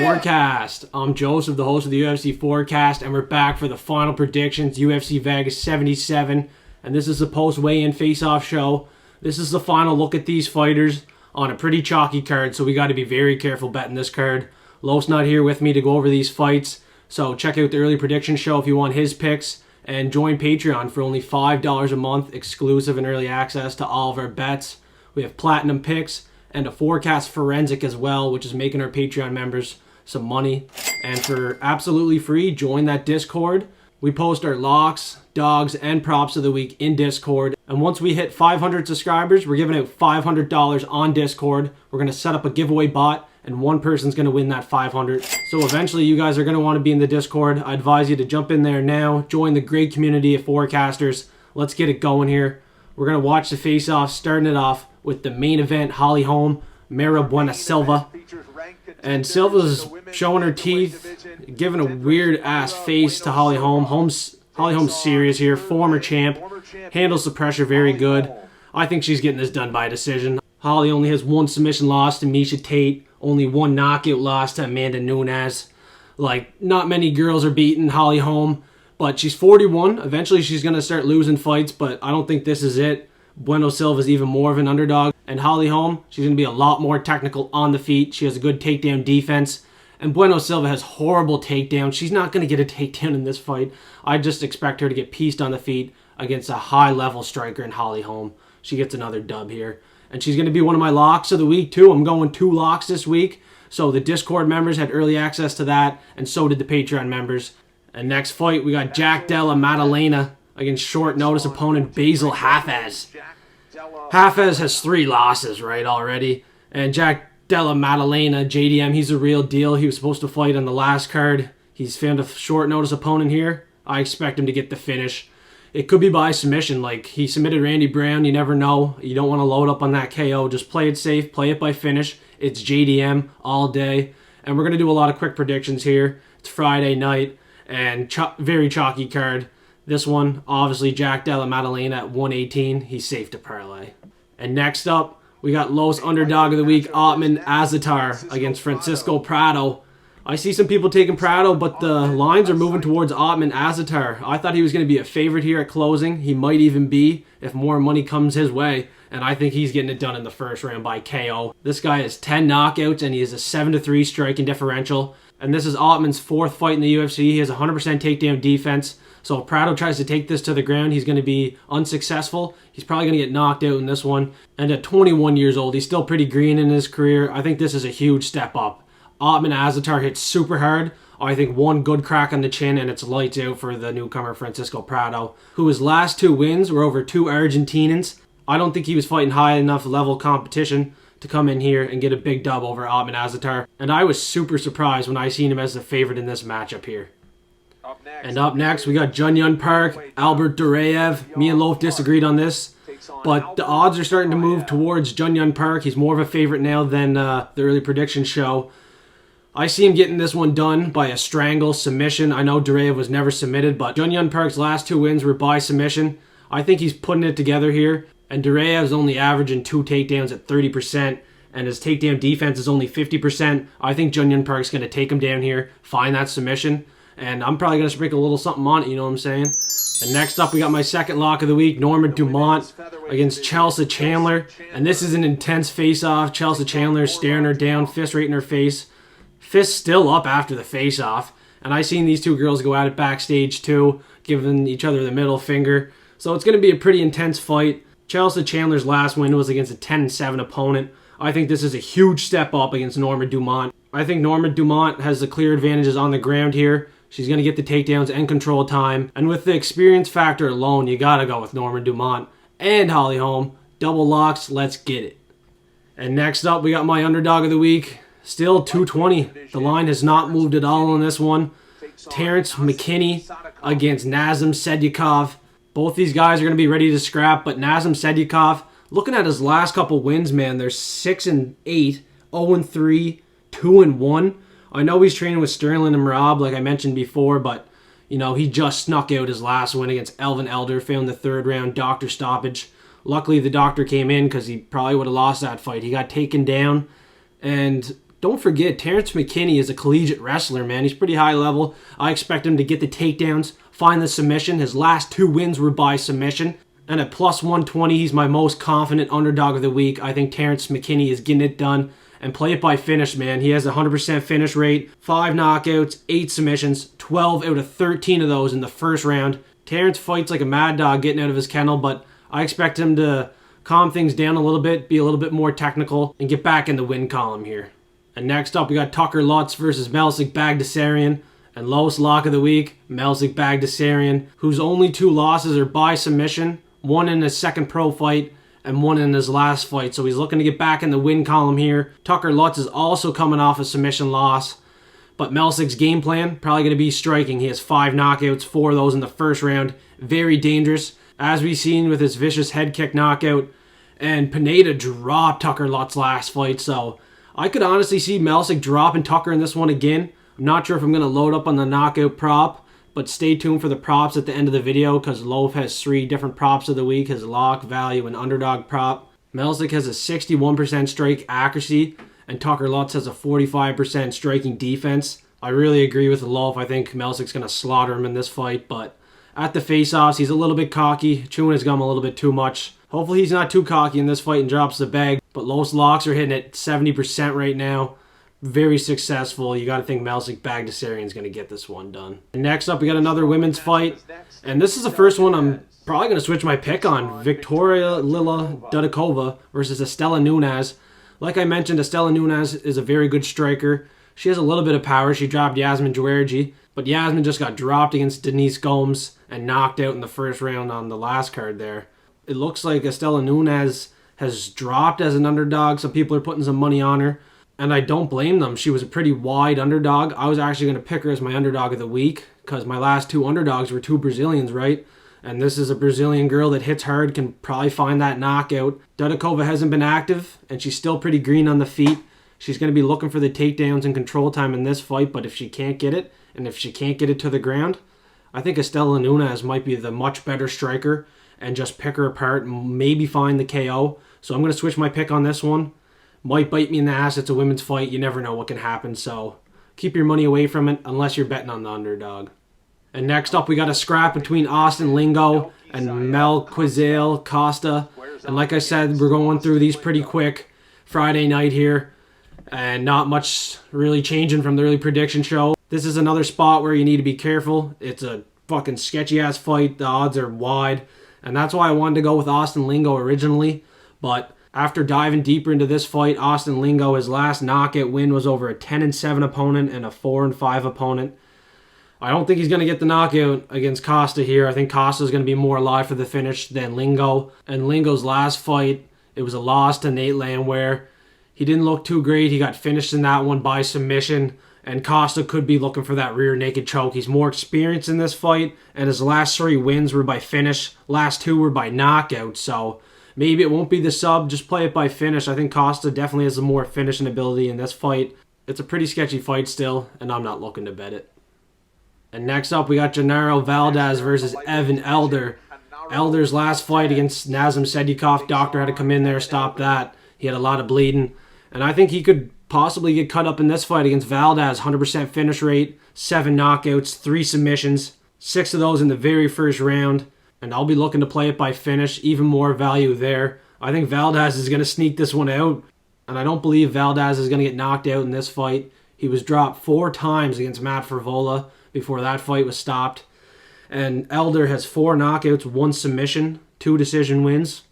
Forecast. I'm Joseph, the host of the UFC Forecast, and we're back for the final predictions, UFC Vegas 77, and this is the post-weigh-in face-off show. This is the final look at these fighters on a pretty chalky card, so we got to be very careful betting this card. Lo's not here with me to go over these fights, so check out the early prediction show if you want his picks, and join Patreon for only $5 a month, exclusive and early access to all of our bets. We have platinum picks and a forecast forensic as well, which is making our Patreon members some money. And for absolutely free, join that Discord. We post our locks, dogs, and props of the week in Discord. And once we hit 500 subscribers, we're giving out $500 on Discord. We're going to set up a giveaway bot, and one person's going to win that 500. So eventually you guys are going to want to be in the Discord. I advise you to jump in there now. Join the great community of forecasters. Let's get it going here. We're going to watch the face-off, starting it off with the main event, Holm, Mayra, Bueno Silva. And Silva's showing her teeth, giving a weird-ass face to Holm. Holm's serious here, former champ, handles the pressure very good. I think she's getting this done by decision. Holly only has one submission loss to Miesha Tate, only one knockout loss to Amanda Nunes. Like, not many girls are beating Holm, but she's 41. Eventually she's going to start losing fights, but I don't think this is it. Bueno Silva is even more of an underdog. And Holm, she's going to be a lot more technical on the feet. She has a good takedown defense. And Bueno Silva has horrible takedowns. She's not going to get a takedown in this fight. I just expect her to get pieced on the feet against a high-level striker in Holm. She gets another dub here. And she's going to be one of my locks of the week, too. I'm going 2 locks this week. So the Discord members had early access to that, and so did the Patreon members. And next fight, we got Della, Maddalena against short notice opponent Bassil, Hafez. Hafez has 3 losses, right, already. And Della, Maddalena, JDM, he's a real deal. He was supposed to fight on the last card. He's found a short notice opponent here. I expect him to get the finish. It could be by submission. Like, he submitted Randy Brown. You never know. You don't want to load up on that KO. Just play it safe. Play it by finish. It's JDM all day. And we're going to do a lot of quick predictions here. It's Friday night. And very chalky card. This one, obviously, Della, Maddalena at 118. He's safe to parlay. And next up, we got Lo's underdog of the week, Ottman Azaitar against Francisco Prado. I see some people taking Prado, but the lines are moving towards Ottman Azaitar. I thought he was going to be a favorite here at closing. He might even be if more money comes his way. And I think he's getting it done in the first round by KO. This guy has 10 knockouts, and he has a 7-3 striking differential. And this is Ottman's 4th fight in the UFC. He has 100% takedown defense. So if Prado tries to take this to the ground, he's going to be unsuccessful. He's probably going to get knocked out in this one. And at 21 years old, he's still pretty green in his career. I think this is a huge step up. Ottman Azaitar hits super hard. I think one good crack on the chin, and it's lights out for the newcomer Francisco Prado, who his last 2 wins were over 2 Argentinians. I don't think he was fighting high enough level competition to come in here and get a big dub over Ottman Azaitar. And I was super surprised when I seen him as the favorite in this matchup here. And up next, we got Junhyun Park, Albert Duraev. Me and Loaf disagreed on this, but the odds are starting to move towards Junhyun Park. He's more of a favorite now than the early prediction show. I see him getting this one done by a strangle submission. I know Duraev was never submitted, but Junhyun Park's last 2 wins were by submission. I think he's putting it together here, and Duraev's only averaging 2 takedowns at 30%, and his takedown defense is only 50%. I think Junhyun Park's going to take him down here, find that submission, and I'm probably going to sprinkle a little something on it, you know what I'm saying? And next up, we got my second lock of the week, Norma Dumont against Chelsea Chandler. And this is an intense face-off. Chelsea Chandler staring her down, fist right in her face. Fist still up after the face-off. And I seen these 2 girls go at it backstage too, giving each other the middle finger. So it's going to be a pretty intense fight. Chelsea Chandler's last win was against a 10-7 opponent. I think this is a huge step up against Norma Dumont. I think Norma Dumont has the clear advantages on the ground here. She's going to get the takedowns and control time. And with the experience factor alone, you got to go with Norma Dumont and Holm. Double locks, let's get it. And next up, we got my underdog of the week. Still 220. The line has not moved at all on this one. Terrance McKinney against Nazim Sadykhov. Both these guys are going to be ready to scrap, but Nazim Sadykhov, looking at his last couple wins, man, they're 6-8, 0-3, 2-1. I know he's training with Sterling and Rob, like I mentioned before, but, you know, he just snuck out his last win against Elvin Elder, found the 3rd round doctor stoppage. Luckily, the doctor came in because he probably would have lost that fight. He got taken down, and don't forget, Terrance McKinney is a collegiate wrestler, man. He's pretty high level. I expect him to get the takedowns, find the submission. His last 2 wins were by submission. And at plus 120, he's my most confident underdog of the week. I think Terrance McKinney is getting it done. And play it by finish, man. He has a 100% finish rate, 5 knockouts, 8 submissions, 12 out of 13 of those in the first round. Terrance fights like a mad dog getting out of his kennel, but I expect him to calm things down a little bit, be a little bit more technical, and get back in the win column here. And next up, we got Tucker Lutz versus Melsik Baghdasaryan. And lowest lock of the week, Melsik Baghdasaryan, whose only 2 losses are by submission, 1 in his second pro fight, and 1 in his last fight. So he's looking to get back in the win column here. Tucker Lutz is also coming off a submission loss. But Melsik's game plan, probably going to be striking. He has 5 knockouts, 4 of those in the first round. Very dangerous, as we've seen with his vicious head kick knockout. And Pineda dropped Tucker Lutz's last fight. So I could honestly see Melsik dropping Tucker in this one again. I'm not sure if I'm going to load up on the knockout prop. But stay tuned for the props at the end of the video because Loaf has 3 different props of the week, his lock, value, and underdog prop. Melsik has a 61% strike accuracy, and Tucker Lutz has a 45% striking defense. I really agree with Loaf. I think Melsik's going to slaughter him in this fight, but at the face-offs, he's a little bit cocky, chewing his gum a little bit too much. Hopefully he's not too cocky in this fight and drops the bag, but Loaf's locks are hitting at 70% right now. Very successful. You got to think Melsik Baghdasaryan is going to get this one done. And next up, we got another women's fight. And this is the first one I'm probably going to switch my pick on. Viktorilla Dudakova versus Istela Nunes. Like I mentioned, Istela Nunes is a very good striker. She has a little bit of power. She dropped Yasmin Juergi. But Yasmin just got dropped against Denise Gomes and knocked out in the first round on the last card there. It looks like Istela Nunes has dropped as an underdog. Some people are putting some money on her. And I don't blame them. She was a pretty wide underdog. I was actually going to pick her as my underdog of the week because my last 2 underdogs were 2 Brazilians, right? And this is a Brazilian girl that hits hard, can probably find that knockout. Dudakova hasn't been active, and she's still pretty green on the feet. She's going to be looking for the takedowns and control time in this fight, but if she can't get it, and if she can't get it to the ground, I think Istela Nunes might be the much better striker and just pick her apart and maybe find the KO. So I'm going to switch my pick on this one. Might bite me in the ass. It's a women's fight. You never know what can happen. So keep your money away from it unless you're betting on the underdog. And next up, we got a scrap between Austin Lingo and Melquizael Costa. And like I said, we're going through these pretty quick Friday night here. And not much really changing from the early prediction show. This is another spot where you need to be careful. It's a fucking sketchy-ass fight. The odds are wide. And that's why I wanted to go with Austin Lingo originally. But after diving deeper into this fight, Austin Lingo, his last knockout win was over a 10-7 opponent and a 4-5 opponent. I don't think he's going to get the knockout against Costa here. I think Costa's going to be more alive for the finish than Lingo. And Lingo's last fight, it was a loss to Nate Landwehr. He didn't look too great. He got finished in that one by submission. And Costa could be looking for that rear naked choke. He's more experienced in this fight. And his last 3 wins were by finish. Last 2 were by knockout. So maybe it won't be the sub. Just play it by finish. I think Costa definitely has a more finishing ability in this fight. It's a pretty sketchy fight still. And I'm not looking to bet it. And next up, we got Genaro Valdez versus Evan Elder. Elder's last fight against Nazim Sadykhov, doctor had to come in there, stop that. He had a lot of bleeding. And I think he could possibly get cut up in this fight against Valdez. 100% finish rate, 7 knockouts, 3 submissions, 6 of those in the very first round. And I'll be looking to play it by finish, even more value there. I think Valdez is going to sneak this one out. And I don't believe Valdez is going to get knocked out in this fight. He was dropped 4 times against Matt Frivola before that fight was stopped. And Elder has 4 knockouts, 1 submission, 2 decision wins.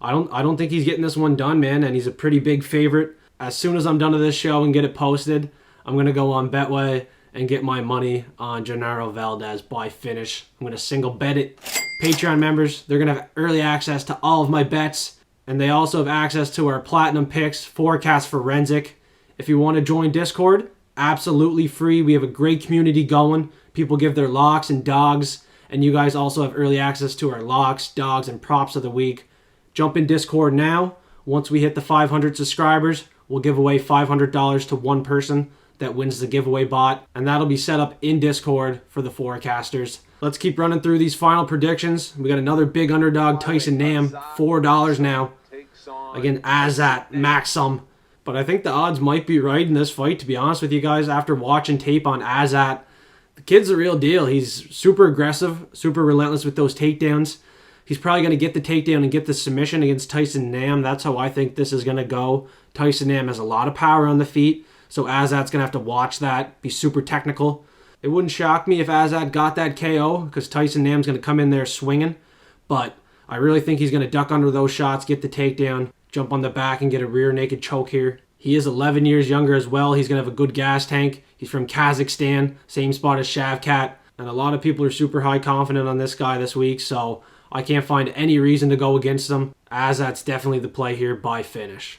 I don't think he's getting this one done, man, and he's a pretty big favorite. As soon as I'm done with this show and get it posted, I'm going to go on Betway and get my money on Genaro Valdez by finish. I'm going to single bet it. Patreon members, they're going to have early access to all of my bets, and they also have access to our Platinum Picks Forecast Forensic. If you want to join Discord, absolutely free. We have a great community going. People give their locks and dogs, and you guys also have early access to our locks, dogs, and props of the week. Jump in Discord now. Once we hit the 500 subscribers, we'll give away $500 to one person that wins the giveaway bot, and that'll be set up in Discord for the forecasters. Let's keep running through these final predictions. We got another big underdog, Tyson Nam, $4 now. Again, Azat, Maxim, But I think the odds might be right in this fight, to be honest with you guys, after watching tape on Azat. The kid's the real deal. He's super aggressive, super relentless with those takedowns. He's probably going to get the takedown and get the submission against Tyson Nam. That's how I think this is going to go. Tyson Nam has a lot of power on the feet, so Azat's going to have to watch that, be super technical. It wouldn't shock me if Azat got that KO, because Tyson Nam's going to come in there swinging. But I really think he's going to duck under those shots, get the takedown, jump on the back, and get a rear naked choke here. He is 11 years younger as well. He's going to have a good gas tank. He's from Kazakhstan, same spot as Shavkat. And a lot of people are super high confident on this guy this week, so I can't find any reason to go against him. Azat's definitely the play here by finish.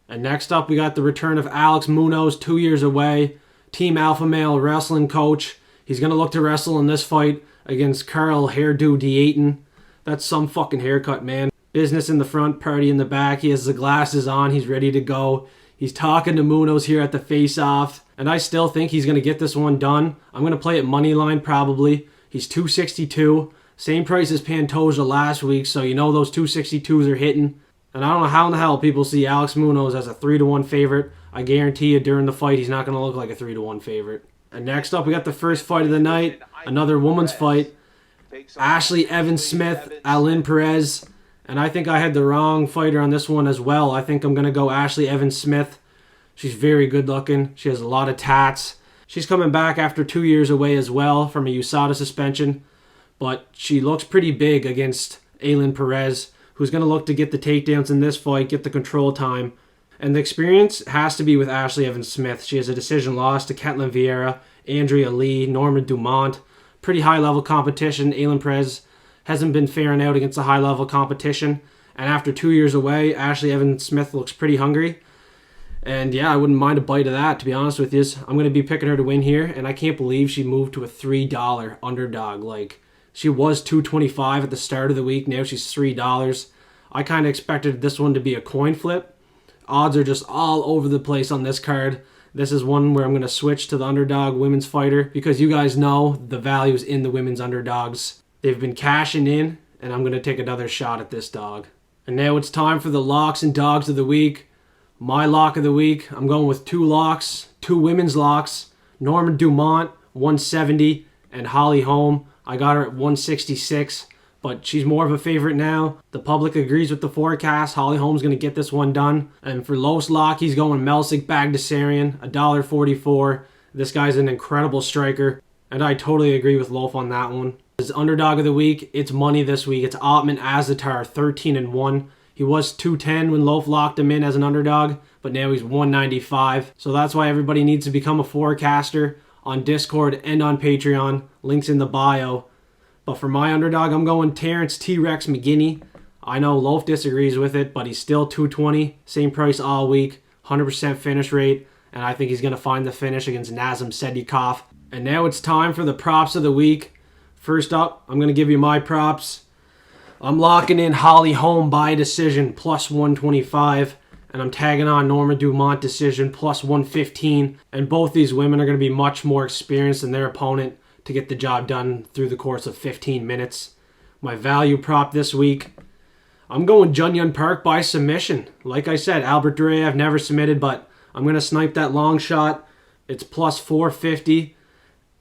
And next up, we got the return of Alex Munoz, 2 years away. Team Alpha Male wrestling coach. He's going to look to wrestle in this fight against Carl Hairdo Dieten. That's some fucking haircut, man. Business in the front, party in the back. He has the glasses on. He's ready to go. He's talking to Munoz here at the face-off. And I still think he's going to get this one done. I'm going to play it money line probably. He's 262. Same price as Pantoja last week, so you know those 262s are hitting. And I don't know how in the hell people see Alex Munoz as a 3-1 favorite. I guarantee you during the fight he's not going to look like a 3-1 favorite. And next up we got the first fight of the night. Another woman's fight. Ashley Evans-Smith, Aline Perez. And I think I had the wrong fighter on this one as well. I think I'm going to go Ashley Evans-Smith. She's very good looking. She has a lot of tats. She's coming back after 2 years away as well from a USADA suspension. But she looks pretty big against Aline Perez, who's going to look to get the takedowns in this fight, get the control time. And the experience has to be with Ashley Evans-Smith. She has a decision loss to Ketlin Vieira, Andrea Lee, Norma Dumont. Pretty high-level competition. Aline Perez hasn't been faring out against a high-level competition. And after 2 years away, Ashley Evans-Smith looks pretty hungry. And yeah, I wouldn't mind a bite of that, to be honest with you. I'm going to be picking her to win here, and I can't believe she moved to a $3 underdog. Like, she was $2.25 at the start of the week. Now she's $3. I kind of expected this one to be a coin flip. Odds are just all over the place on this card. This is one where I'm going to switch to the underdog women's fighter because you guys know the value's in the women's underdogs. They've been cashing in, and I'm going to take another shot at this dog. And now it's time for the locks and dogs of the week. My lock of the week, I'm going with 2 locks, 2 women's locks. Norma Dumont, 170, and Holly Holm. I got her at 166, but she's more of a favorite now. The public agrees with the forecast. Holly Holm's going to get this one done. And for Los lock, he's going Melsik Baghdasaryan, $1.44. This guy's an incredible striker, and I totally agree with Loaf on that one. His underdog of the week, it's money this week. It's Ottman Azaitar, 13-1. He was 210 when Loaf locked him in as an underdog, but now he's 195. So that's why everybody needs to become a forecaster on Discord and on Patreon. Links in the bio. But for my underdog, I'm going Terrance T-Rex McKinney. I know Loaf disagrees with it, but he's still 220. Same price all week. 100% finish rate. And I think he's going to find the finish against Nazim Sadykhov. And now it's time for the props of the week. First up, I'm going to give you my props. I'm locking in Holly Holm by decision, plus 125. And I'm tagging on Norma Dumont decision, plus 115. And both these women are going to be much more experienced than their opponent to get the job done through the course of 15 minutes. My value prop this week, I'm going Jun Park by submission. Like I said, Albert Duraev never submitted, but I'm going to snipe that long shot. It's plus 450.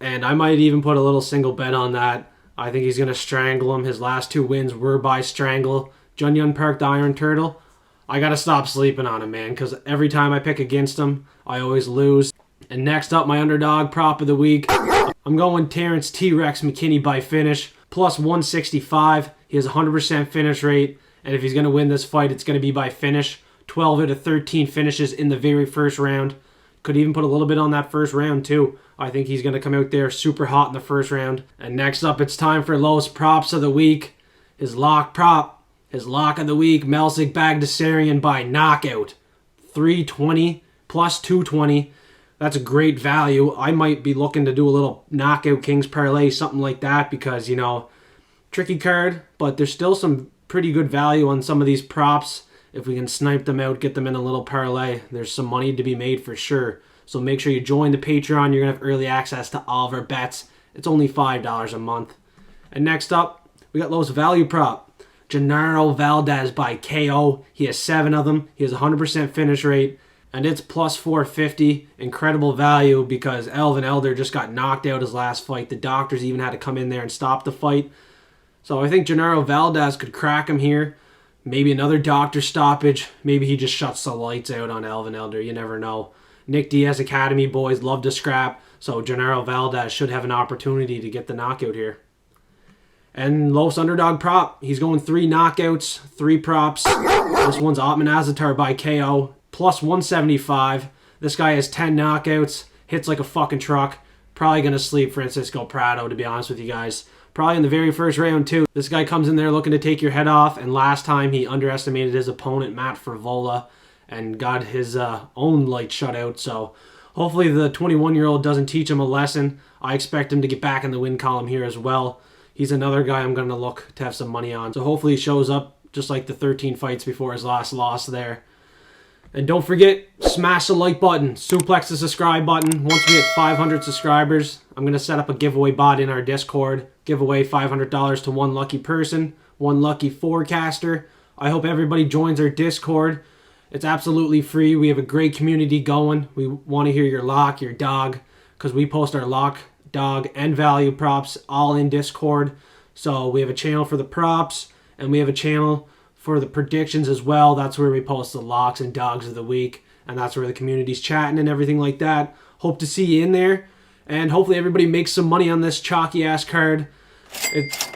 And I might even put a little single bet on that. I think he's going to strangle him. His last 2 wins were by strangle. Jun Park, the Iron Turtle. I got to stop sleeping on him, man, because every time I pick against him, I always lose. And next up, my underdog prop of the week. I'm going Terrance T-Rex McKinney by finish, plus 165. He has a 100% finish rate, and if he's going to win this fight, it's going to be by finish. 12 out of 13 finishes in the very first round. Could even put a little bit on that first round, too. I think he's going to come out there super hot in the first round. And next up, it's time for Lowe's props of the week. His lock prop. His lock of the week, Melsik Baghdasaryan by knockout. 320 plus 220. That's a great value. I might be looking to do a little knockout Kings parlay, something like that, because, you know, tricky card, but there's still some pretty good value on some of these props. If we can snipe them out, get them in a little parlay, there's some money to be made for sure. So make sure you join the Patreon. You're going to have early access to all of our bets. It's only $5 a month. And next up, we got Lowe's value prop. Genaro Valdez by KO. He has 7 of them. He has a 100% finish rate. and it's plus 450. Incredible value because Elvin Elder just got knocked out his last fight. The doctors even had to come in there and stop the fight. So I think Genaro Valdez could crack him here. Maybe another doctor stoppage. Maybe he just shuts the lights out on Elvin Elder. You never know. Nick Diaz Academy boys love to scrap, so Genaro Valdez should have an opportunity to get the knockout here. And Los underdog prop. He's going 3 knockouts, 3 props. This one's Ottman Azaitar by KO, plus 175. This guy has 10 knockouts, hits like a fucking truck. Probably going to sleep Francisco Prado, to be honest with you guys. Probably in the very first round, too. This guy comes in there looking to take your head off, and last time he underestimated his opponent, Matt Frivola, and got his own light shut out. So hopefully the 21-year-old doesn't teach him a lesson. I expect him to get back in the win column here as well. He's another guy I'm going to look to have some money on. So hopefully he shows up just like the 13 fights before his last loss there. And don't forget, smash the like button, suplex the subscribe button. Once we hit 500 subscribers, I'm going to set up a giveaway bot in our Discord. Give away $500 to one lucky person, one lucky forecaster. I hope everybody joins our Discord. It's absolutely free. We have a great community going. We want to hear your lock, your dog, because we post our lock, dog, and value props all in Discord. So we have a channel for the props, and we have a channel for the predictions as well. That's where we post the locks and dogs of the week, and that's where the community's chatting and everything like that. Hope to see you in there, and hopefully everybody makes some money on this chalky-ass card.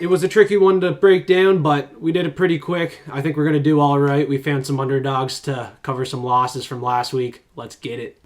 It was a tricky one to break down, but we did it pretty quick. I think we're going to do all right. We found some underdogs to cover some losses from last week. Let's get it.